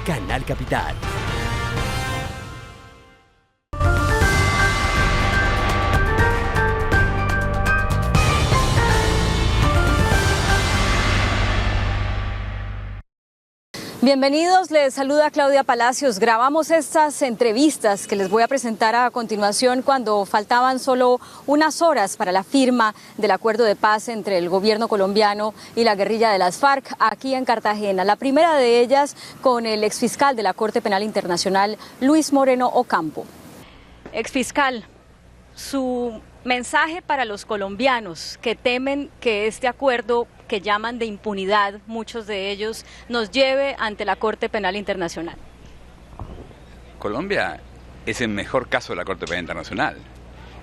Canal Capital. Bienvenidos, les saluda Claudia Palacios. Grabamos estas entrevistas que les voy a presentar a continuación cuando faltaban solo unas horas para la firma del acuerdo de paz entre el gobierno colombiano y la guerrilla de las FARC aquí en Cartagena. La primera de ellas con el exfiscal de la Corte Penal Internacional, Luis Moreno Ocampo. Exfiscal, su mensaje para los colombianos que temen que este acuerdo que llaman de impunidad, muchos de ellos, nos lleve ante la Corte Penal Internacional. Colombia es el mejor caso de la Corte Penal Internacional.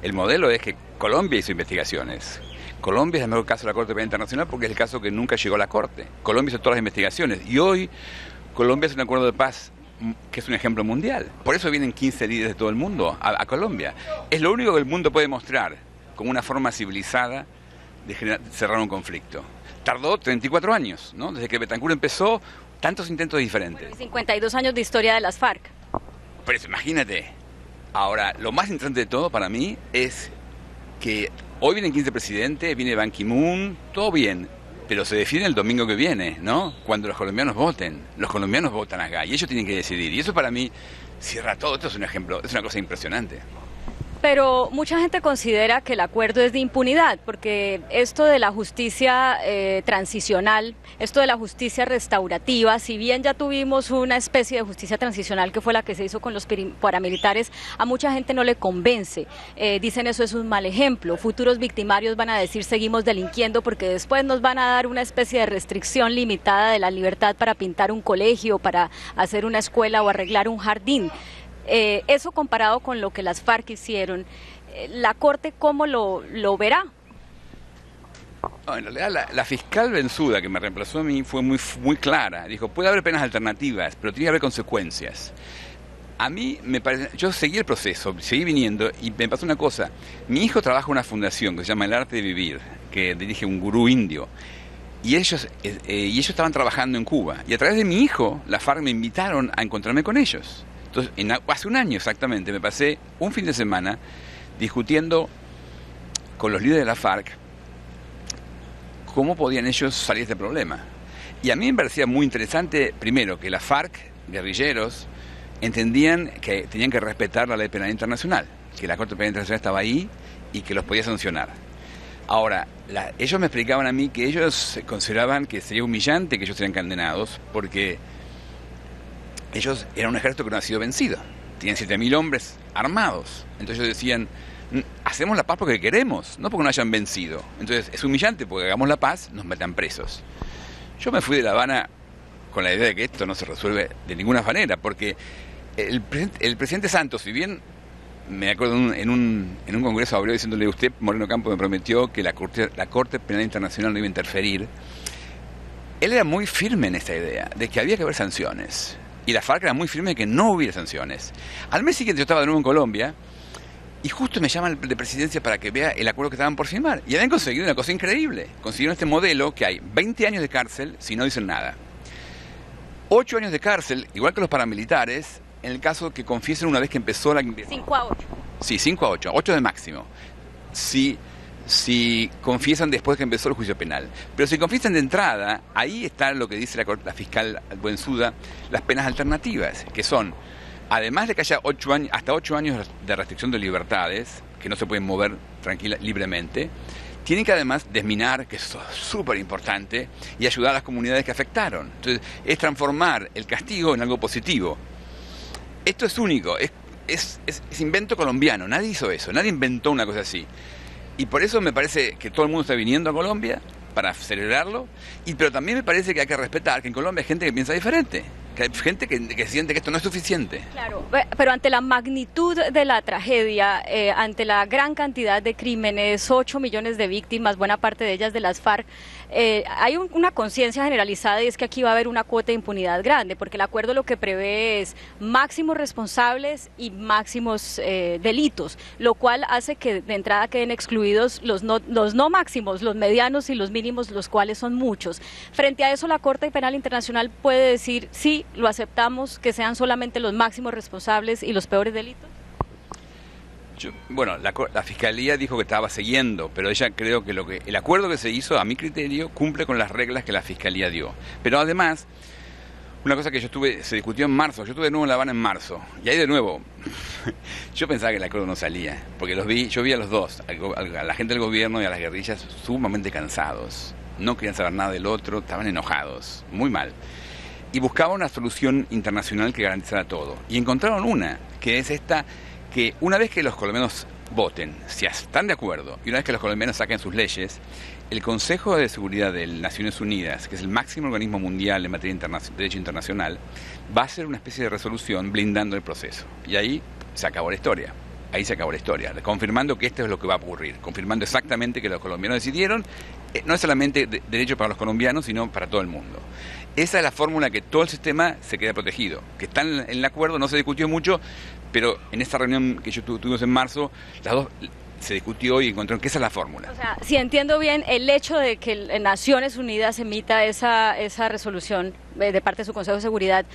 El modelo es que Colombia hizo investigaciones. Colombia es el mejor caso de la Corte Penal Internacional porque es el caso que nunca llegó a la Corte. Colombia hizo todas las investigaciones y hoy Colombia es un acuerdo de paz que es un ejemplo mundial. Por eso vienen 15 líderes de todo el mundo a Colombia. Es lo único que el mundo puede mostrar como una forma civilizada de cerrar un conflicto. Tardó 34 años, ¿no? Desde que Betancur empezó, tantos intentos diferentes. Bueno, 52 años de historia de las FARC. Pero eso, imagínate. Ahora, lo más interesante de todo para mí es que hoy vienen 15 presidentes, viene Ban Ki-moon, todo bien, pero se define el domingo que viene, ¿no? Cuando los colombianos voten. Los colombianos votan acá y ellos tienen que decidir. Y eso para mí cierra todo. Esto es un ejemplo, es una cosa impresionante. Pero mucha gente considera que el acuerdo es de impunidad, porque esto de la justicia transicional, esto de la justicia restaurativa, si bien ya tuvimos una especie de justicia transicional que fue la que se hizo con los paramilitares, a mucha gente no le convence. Dicen eso es un mal ejemplo. Futuros victimarios van a decir seguimos delinquiendo porque después nos van a dar una especie de restricción limitada de la libertad para pintar un colegio, para hacer una escuela o arreglar un jardín. Eso comparado con lo que las FARC hicieron, ¿la Corte cómo lo verá? No, en realidad la fiscal Bensuda que me reemplazó a mí fue muy clara. Dijo, puede haber penas alternativas, pero tiene que haber consecuencias. A mí me parece, yo seguí el proceso, seguí viniendo y me pasó una cosa. Mi hijo trabaja en una fundación que se llama El Arte de Vivir, que dirige un gurú indio. Y ellos estaban trabajando en Cuba. Y a través de mi hijo, la FARC me invitaron a encontrarme con ellos. Entonces, hace un año exactamente, me pasé un fin de semana discutiendo con los líderes de la FARC cómo podían ellos salir de este problema. Y a mí me parecía muy interesante, primero, que la FARC, guerrilleros, entendían que tenían que respetar la ley penal internacional, que la Corte Penal Internacional estaba ahí y que los podía sancionar. Ahora, ellos me explicaban a mí que ellos consideraban que sería humillante que ellos sean condenados porque ellos eran un ejército que no ha sido vencido. Tienen 7.000 hombres armados. Entonces ellos decían, hacemos la paz porque queremos, no porque no hayan vencido. Entonces es humillante porque hagamos la paz, nos metan presos. Yo me fui de La Habana con la idea de que esto no se resuelve de ninguna manera, porque el presidente Santos, si bien me acuerdo en un congreso abrió diciéndole, usted, Moreno Ocampo, me prometió que la Corte Penal Internacional no iba a interferir, él era muy firme en esta idea de que había que haber sanciones. Y la FARC era muy firme de que no hubiera sanciones. Al mes siguiente yo estaba de nuevo en Colombia y justo me llaman de presidencia para que vea el acuerdo que estaban por firmar. Y habían conseguido una cosa increíble. Consiguieron este modelo que hay 20 años de cárcel si no dicen nada. 8 años de cárcel, igual que los paramilitares, en el caso que confiesen una vez que empezó la... 5 a 8. Sí, 5 a 8. 8 de máximo. Si confiesan después que empezó el juicio penal. Pero si confiesan de entrada, ahí está lo que dice la fiscal Bensuda, las penas alternativas, que son, además de que haya hasta 8 años de restricción de libertades, que no se pueden mover libremente, tienen que además desminar, que eso es súper importante, y ayudar a las comunidades que afectaron. Entonces, es transformar el castigo en algo positivo. Esto es único, es invento colombiano, nadie hizo eso, nadie inventó una cosa así. Y por eso me parece que todo el mundo está viniendo a Colombia para celebrarlo, pero también me parece que hay que respetar que en Colombia hay gente que piensa diferente, que hay gente que siente que esto no es suficiente. Claro, pero ante la magnitud de la tragedia, ante la gran cantidad de crímenes, 8 millones de víctimas, buena parte de ellas de las FARC, hay una conciencia generalizada y es que aquí va a haber una cuota de impunidad grande, porque el acuerdo lo que prevé es máximos responsables y máximos delitos, lo cual hace que de entrada queden excluidos los no máximos, los medianos y los mínimos, los cuales son muchos. Frente a eso, la Corte Penal Internacional puede decir, sí, así lo aceptamos, que sean solamente los máximos responsables y los peores delitos? Bueno, la Fiscalía dijo que estaba siguiendo, pero ella creo que el acuerdo que se hizo, a mi criterio, cumple con las reglas que la Fiscalía dio. Pero además, una cosa que se discutió en marzo, yo estuve de nuevo en La Habana en marzo, y ahí de nuevo, yo pensaba que el acuerdo no salía, porque yo vi a los dos, a la gente del gobierno y a las guerrillas sumamente cansados, no querían saber nada del otro, estaban enojados, muy mal. Y buscaban una solución internacional que garantizara todo. Y encontraron una, que es esta, que una vez que los colombianos voten, si están de acuerdo, y una vez que los colombianos saquen sus leyes, el Consejo de Seguridad de las Naciones Unidas, que es el máximo organismo mundial en materia de derecho internacional, va a hacer una especie de resolución blindando el proceso. Y ahí se acabó la historia. Ahí se acabó la historia, confirmando que esto es lo que va a ocurrir, confirmando exactamente que los colombianos decidieron, no es solamente derecho para los colombianos, sino para todo el mundo. Esa es la fórmula que todo el sistema se queda protegido, que está en el acuerdo, no se discutió mucho, pero en esta reunión que tuvimos en marzo, las dos se discutió y encontraron que esa es la fórmula. O sea, si entiendo bien, el hecho de que Naciones Unidas emita esa resolución de parte de su Consejo de Seguridad,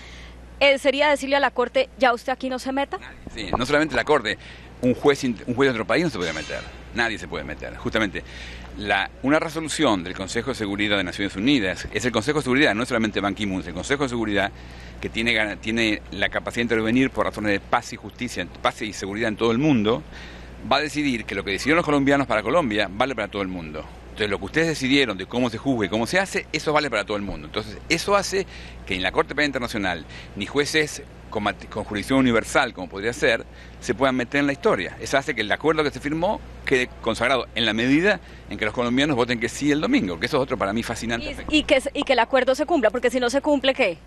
sería decirle a la Corte, ya usted aquí no se meta. Sí, no solamente la Corte, un juez de otro país no se puede meter, nadie se puede meter. Justamente, una resolución del Consejo de Seguridad de Naciones Unidas, es el Consejo de Seguridad, no solamente Ban Ki-moon, es el Consejo de Seguridad que tiene la capacidad de intervenir por razones de paz y justicia, paz y seguridad en todo el mundo, va a decidir que lo que decidieron los colombianos para Colombia vale para todo el mundo. Entonces, lo que ustedes decidieron de cómo se juzga y cómo se hace, eso vale para todo el mundo. Entonces, eso hace que en la Corte Penal Internacional ni jueces con jurisdicción universal, como podría ser, se puedan meter en la historia. Eso hace que el acuerdo que se firmó quede consagrado en la medida en que los colombianos voten que sí el domingo, que eso es otro para mí fascinante. Y que el acuerdo se cumpla, porque si no se cumple, ¿qué?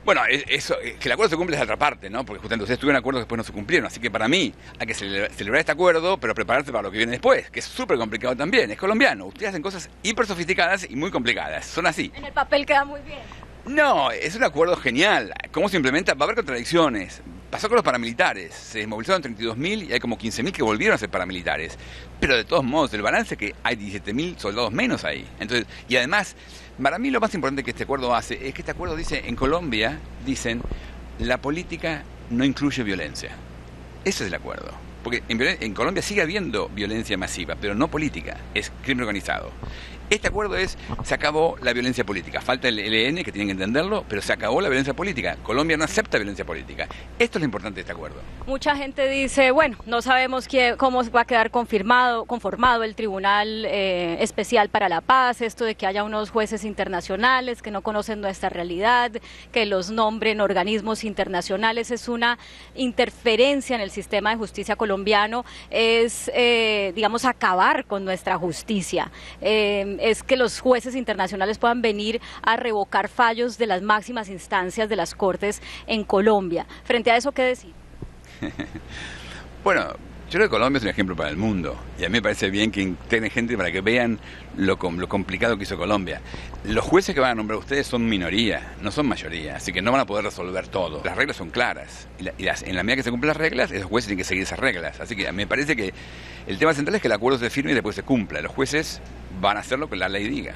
Bueno, que el acuerdo se cumple es la otra parte, ¿no? Porque justamente ustedes tuvieron acuerdos que después no se cumplieron. Así que para mí hay que celebrar este acuerdo, pero prepararse para lo que viene después, que es súper complicado también. Es colombiano. Ustedes hacen cosas hiper sofisticadas y muy complicadas. Son así. En el papel queda muy bien. No, es un acuerdo genial. ¿Cómo se implementa? Va a haber contradicciones. Pasó con los paramilitares. Se desmovilizaron 32.000 y hay como 15.000 que volvieron a ser paramilitares. Pero de todos modos, el balance es que hay 17.000 soldados menos ahí. Entonces, y además, para mí lo más importante que este acuerdo hace es que este acuerdo dice, en Colombia, dicen, la política no incluye violencia. Ese es el acuerdo. Porque en Colombia sigue habiendo violencia masiva, pero no política, es crimen organizado. Este acuerdo se acabó la violencia política. Falta el ELN, que tienen que entenderlo, pero se acabó la violencia política. Colombia no acepta violencia política. Esto es lo importante de este acuerdo. Mucha gente dice, bueno, no sabemos cómo va a quedar conformado el Tribunal Especial para la Paz, esto de que haya unos jueces internacionales que no conocen nuestra realidad, que los nombren organismos internacionales, es una interferencia en el sistema de justicia colombiano, es, digamos, acabar con nuestra justicia. Es que los jueces internacionales puedan venir a revocar fallos de las máximas instancias de las Cortes en Colombia. Frente a eso, ¿qué decir? Bueno, yo creo que Colombia es un ejemplo para el mundo y a mí me parece bien que integren gente para que vean lo complicado que hizo Colombia. Los jueces que van a nombrar ustedes son minoría, no son mayoría, así que no van a poder resolver todo. Las reglas son claras en la medida que se cumplen las reglas, esos jueces tienen que seguir esas reglas. Así que me parece que el tema central es que el acuerdo se firme y después se cumpla. Los jueces van a hacer lo que la ley diga.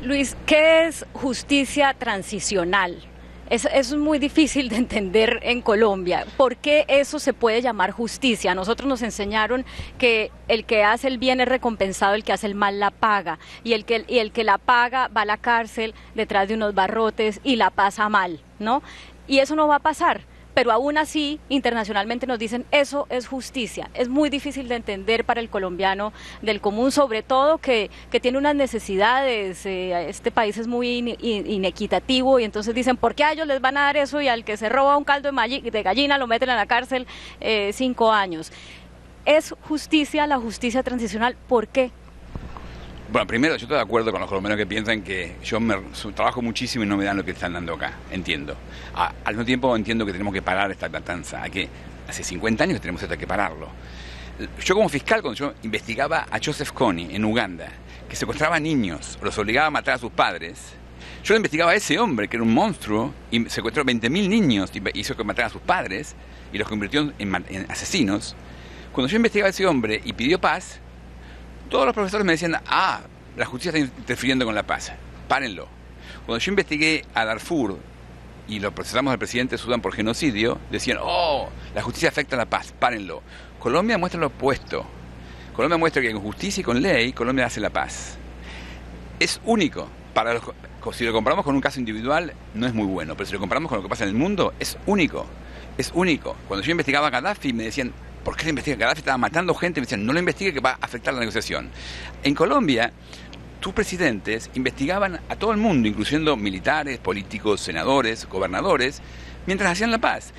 Luis, ¿qué es justicia transicional? Es muy difícil de entender en Colombia. ¿Por qué eso se puede llamar justicia? A nosotros nos enseñaron que el que hace el bien es recompensado, el que hace el mal la paga. Y el que la paga va a la cárcel detrás de unos barrotes y la pasa mal, ¿no? Y eso no va a pasar. Pero aún así, internacionalmente nos dicen, eso es justicia. Es muy difícil de entender para el colombiano del común, sobre todo que tiene unas necesidades. Este país es muy inequitativo y entonces dicen, ¿por qué a ellos les van a dar eso y al que se roba un caldo de gallina lo meten en la cárcel 5 años? ¿Es justicia la justicia transicional? ¿Por qué? Bueno, primero, yo estoy de acuerdo con los colombianos que piensan que yo trabajo muchísimo y no me dan lo que están dando acá. Entiendo. Al mismo tiempo entiendo que tenemos que parar esta matanza. Hace 50 años que tenemos que pararlo. Yo como fiscal, cuando yo investigaba a Joseph Kony en Uganda, que secuestraba niños, los obligaba a matar a sus padres, yo investigaba a ese hombre, que era un monstruo, y secuestró 20.000 niños, y hizo que mataran a sus padres, y los convirtió en asesinos. Cuando yo investigaba a ese hombre y pidió paz, todos los profesores me decían, la justicia está interfiriendo con la paz, párenlo. Cuando yo investigué a Darfur, y lo procesamos al presidente de Sudán por genocidio, decían, oh, la justicia afecta a la paz, párenlo. Colombia muestra lo opuesto. Colombia muestra que con justicia y con ley, Colombia hace la paz. Es único. Si lo comparamos con un caso individual, no es muy bueno, pero si lo comparamos con lo que pasa en el mundo, es único. Es único. Cuando yo investigaba a Gaddafi, me decían, ¿por qué le investiga? Gaddafi estaba matando gente, me decían, no lo investigue que va a afectar la negociación. En Colombia, tus presidentes investigaban a todo el mundo, incluyendo militares, políticos, senadores, gobernadores, mientras hacían la paz.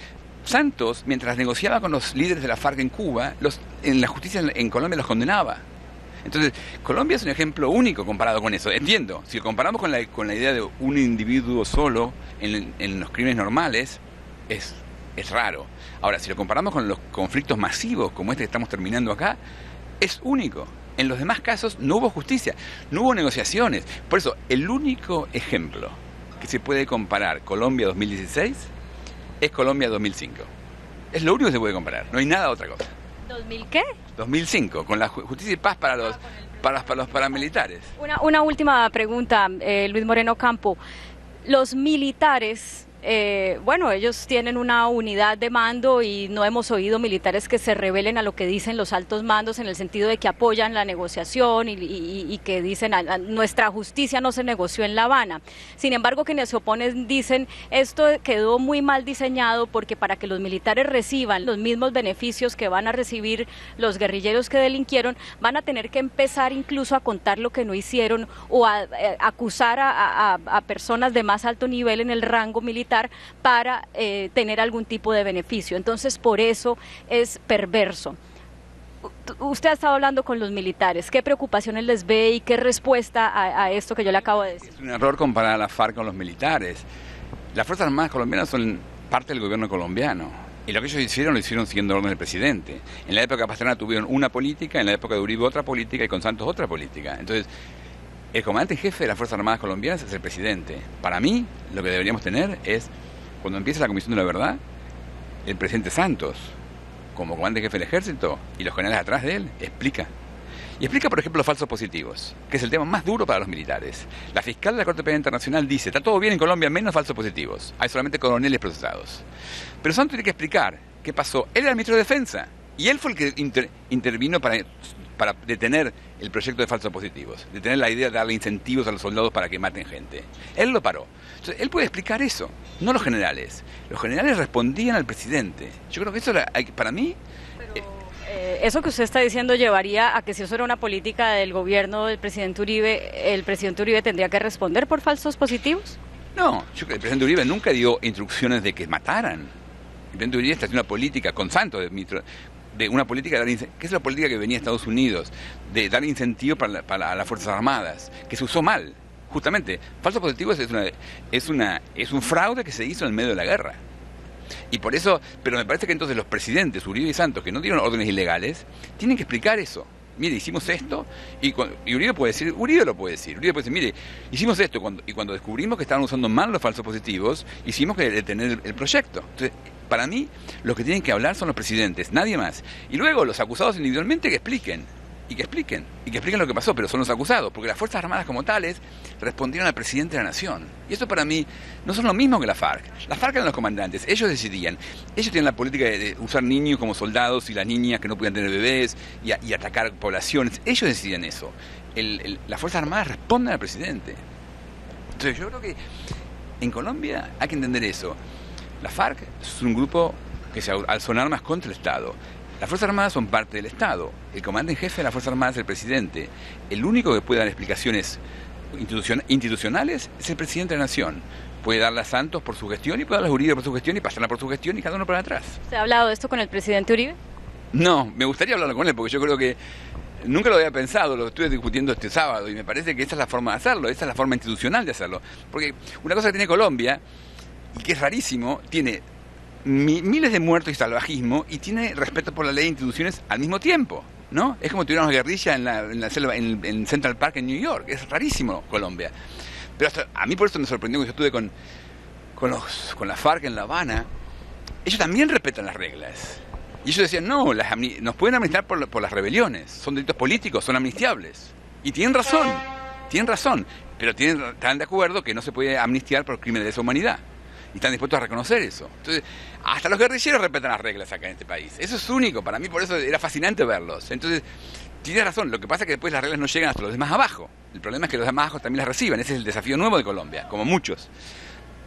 Santos, mientras negociaba con los líderes de la FARC en Cuba, en la justicia en Colombia los condenaba. Entonces, Colombia es un ejemplo único comparado con eso. Entiendo, si lo comparamos con la idea de un individuo solo en los crímenes normales, es raro. Ahora, si lo comparamos con los conflictos masivos como este que estamos terminando acá, es único. En los demás casos no hubo justicia, no hubo negociaciones. Por eso, el único ejemplo que se puede comparar Colombia 2016 es Colombia 2005. Es lo único que se puede comparar, no hay nada otra cosa. ¿2000 qué? 2005, con la justicia y paz para los paramilitares. Una última pregunta, Luis Moreno Campo. Los militares, bueno, ellos tienen una unidad de mando y no hemos oído militares que se rebelen a lo que dicen los altos mandos en el sentido de que apoyan la negociación y que dicen nuestra justicia no se negoció en La Habana. Sin embargo, quienes se oponen dicen esto quedó muy mal diseñado porque para que los militares reciban los mismos beneficios que van a recibir los guerrilleros que delinquieron, van a tener que empezar incluso a contar lo que no hicieron o a acusar a personas de más alto nivel en el rango militar para tener algún tipo de beneficio. Entonces, por eso es perverso. Usted ha estado hablando con los militares. ¿Qué preocupaciones les ve y qué respuesta a esto que yo le acabo de decir? Es un error comparar a la FARC con los militares. Las Fuerzas Armadas colombianas son parte del gobierno colombiano. Y lo que ellos hicieron, lo hicieron siguiendo orden del presidente. En la época de Pastrana tuvieron una política, en la época de Uribe otra política y con Santos otra política. Entonces, el comandante en jefe de las Fuerzas Armadas colombianas es el presidente. Para mí, lo que deberíamos tener es, cuando empiece la Comisión de la Verdad, el presidente Santos, como comandante en jefe del ejército, y los generales atrás de él, explica. Y explica, por ejemplo, los falsos positivos, que es el tema más duro para los militares. La fiscal de la Corte Penal Internacional dice, está todo bien en Colombia, menos falsos positivos. Hay solamente coroneles procesados. Pero Santos tiene que explicar qué pasó. Él era el ministro de Defensa, y él fue el que intervino para detener el proyecto de falsos positivos, detener la idea de darle incentivos a los soldados para que maten gente. Él lo paró. Entonces, él puede explicar eso, no los generales. Los generales respondían al presidente. Yo creo que eso para mí... Eso que usted está diciendo llevaría a que si eso era una política del gobierno del presidente Uribe, el presidente Uribe tendría que responder por falsos positivos. No, yo creo que el presidente Uribe nunca dio instrucciones de que mataran. El presidente Uribe está haciendo una política con Santos, de una política que es la política que venía de Estados Unidos, de dar incentivo para las Fuerzas Armadas, que se usó mal. Justamente, falsos positivos es un fraude que se hizo en el medio de la guerra. Y por eso, pero me parece que entonces los presidentes, Uribe y Santos, que no dieron órdenes ilegales, tienen que explicar eso. Mire, hicimos esto, y Uribe puede decir, Uribe puede decir, mire, hicimos esto, y cuando descubrimos que estaban usando mal los falsos positivos, hicimos que detener el proyecto. Entonces, para mí, los que tienen que hablar son los presidentes, nadie más. Y luego los acusados individualmente que expliquen lo que pasó, pero son los acusados, porque las Fuerzas Armadas como tales respondieron al presidente de la Nación. Y eso para mí no son lo mismo que la FARC. La FARC eran los comandantes, ellos decidían. Ellos tienen la política de usar niños como soldados y las niñas que no podían tener bebés y atacar poblaciones. Ellos decidían eso. Las Fuerzas Armadas responden al presidente. Entonces yo creo que en Colombia hay que entender eso. La FARC es un grupo que se alzó en armas contra el Estado. Las Fuerzas Armadas son parte del Estado. El comandante en jefe de las Fuerzas Armadas es el presidente. El único que puede dar explicaciones institucionales es el presidente de la Nación. Puede darle a Santos por su gestión y puede darle a Uribe por su gestión y pasarla por su gestión y cada uno para atrás. ¿Usted ha hablado de esto con el presidente Uribe? No, me gustaría hablarlo con él porque yo creo que nunca lo había pensado, lo estuve discutiendo este sábado y me parece que esa es la forma de hacerlo, esa es la forma institucional de hacerlo. Porque una cosa que tiene Colombia, y que es rarísimo, tiene miles de muertos y salvajismo y tiene respeto por la ley e instituciones al mismo tiempo, ¿no? Es como tuviéramos guerrilla en la selva, en Central Park en New York. Es rarísimo Colombia. Pero a mí por eso me sorprendió que yo estuve con la FARC en La Habana. Ellos también respetan las reglas. Y ellos decían, no, nos pueden amnistiar por las rebeliones. Son delitos políticos, son amnistiables. Y tienen razón. Pero están de acuerdo que no se puede amnistiar por crímenes de lesa humanidad. y están dispuestos a reconocer eso. Entonces, hasta los guerrilleros respetan las reglas acá en este país. Eso es único, para mí por eso era fascinante verlos. Entonces, tienes razón, lo que pasa es que después las reglas no llegan hasta los demás abajo. El problema es que los demás abajo también las reciban, ese es el desafío nuevo de Colombia, como muchos.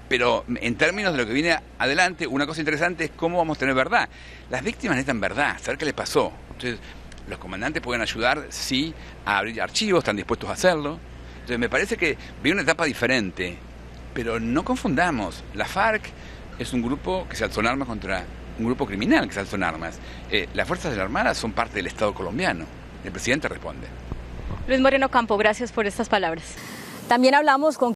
Pero en términos de lo que viene adelante, una cosa interesante es cómo vamos a tener verdad. Las víctimas necesitan verdad, saber qué les pasó. Entonces, los comandantes pueden ayudar, sí, a abrir archivos, están dispuestos a hacerlo. Entonces, me parece que viene una etapa diferente, pero no confundamos. La FARC es un grupo que se alzó en armas contra un grupo criminal que se alzó en armas. Las Fuerzas de la Armada son parte del Estado colombiano. El presidente responde. Luis Moreno Campo, gracias por estas palabras. También hablamos con